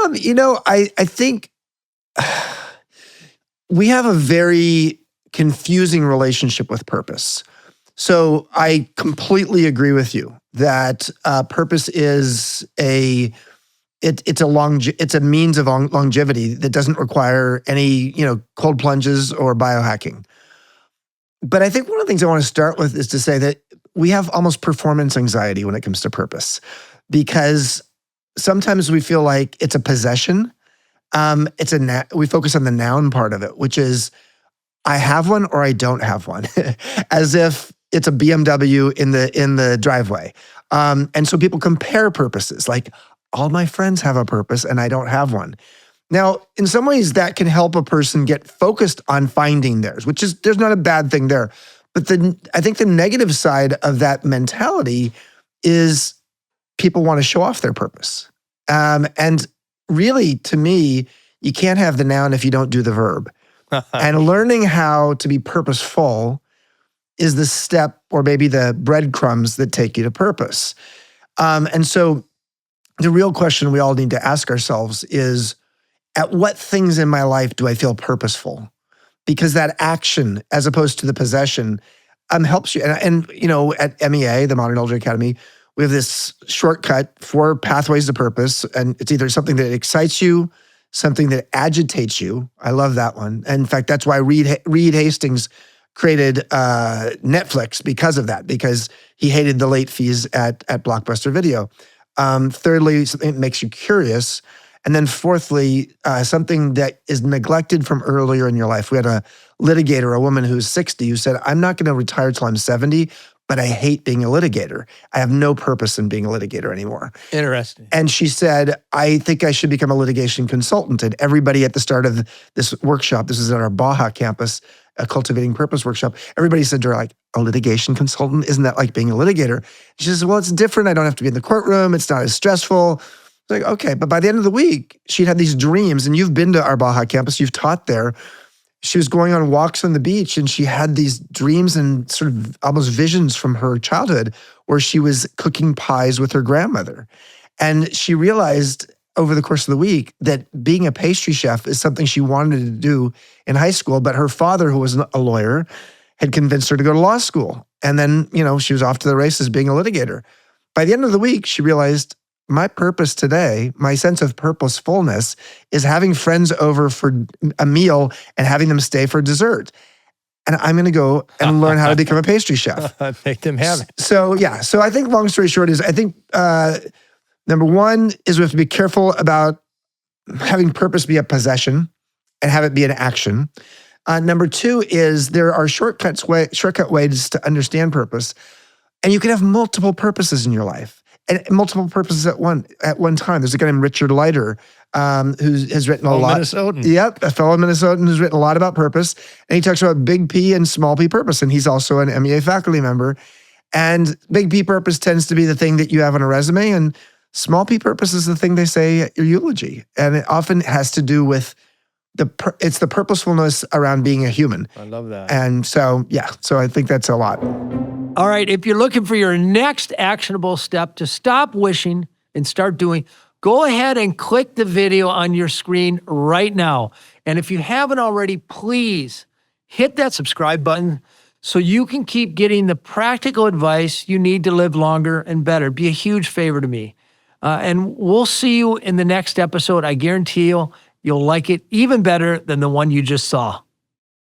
I think we have a very confusing relationship with purpose. So I completely agree with you that purpose is it's a means of longevity that doesn't require any cold plunges or biohacking. But I think one of the things I want to start with is to say that we have almost performance anxiety when it comes to purpose, because sometimes we feel like it's a possession. We focus on the noun part of it, which is I have one or I don't have one, as if it's a BMW in the driveway. And so people compare purposes, like all my friends have a purpose and I don't have one. Now, in some ways that can help a person get focused on finding theirs, which is, there's not a bad thing there. But I think the negative side of that mentality is people want to show off their purpose. And really, to me, you can't have the noun if you don't do the verb. And learning how to be purposeful is the step, or maybe the breadcrumbs that take you to purpose. And so the real question we all need to ask ourselves is, at what things in my life do I feel purposeful? Because that action, as opposed to the possession, helps you. And at MEA, the Modern Elder Academy, we have this shortcut for pathways to purpose. And it's either something that excites you, something that agitates you. I love that one. And in fact, that's why Reed Hastings created Netflix because of that, because he hated the late fees at Blockbuster Video. Thirdly, something that makes you curious. And then fourthly, something that is neglected from earlier in your life. We had a litigator, a woman who's 60, who said, I'm not going to retire till I'm 70, but I hate being a litigator. I have no purpose in being a litigator anymore. Interesting. And she said, I think I should become a litigation consultant. And everybody at the start of this workshop, this is at our Baja campus, a Cultivating Purpose workshop, everybody said to her, like, a litigation consultant? Isn't that like being a litigator? She says, well, it's different. I don't have to be in the courtroom. It's not as stressful. Like, okay, but by the end of the week, she'd had these dreams, and you've been to our Baja campus, you've taught there. She was going on walks on the beach, and she had these dreams and sort of almost visions from her childhood where she was cooking pies with her grandmother. And she realized over the course of the week that being a pastry chef is something she wanted to do in high school, but her father, who was a lawyer, had convinced her to go to law school. And then, she was off to the races being a litigator. By the end of the week, she realized, my purpose today, my sense of purposefulness, is having friends over for a meal and having them stay for dessert. And I'm going to go and learn how to become a pastry chef. Make them have it. So I think long story short is, I think number one is we have to be careful about having purpose be a possession and have it be an action. Number two is there are shortcut ways to understand purpose. And you can have multiple purposes in your life. And multiple purposes at one time. There's a guy named Richard Leiter who has written a lot. Minnesotan. Yep, a fellow Minnesotan who's written a lot about purpose. And he talks about big P and small p purpose. And he's also an MEA faculty member. And big P purpose tends to be the thing that you have on a resume. And small p purpose is the thing they say at your eulogy. And it often has to do with it's the purposefulness around being a human. I love that. And so I think that's a lot. All right, if you're looking for your next actionable step to stop wishing and start doing, go ahead and click the video on your screen right now. And if you haven't already, please hit that subscribe button so you can keep getting the practical advice you need to live longer and better. It'd be a huge favor to me. And we'll see you in the next episode. I guarantee you'll like it even better than the one you just saw.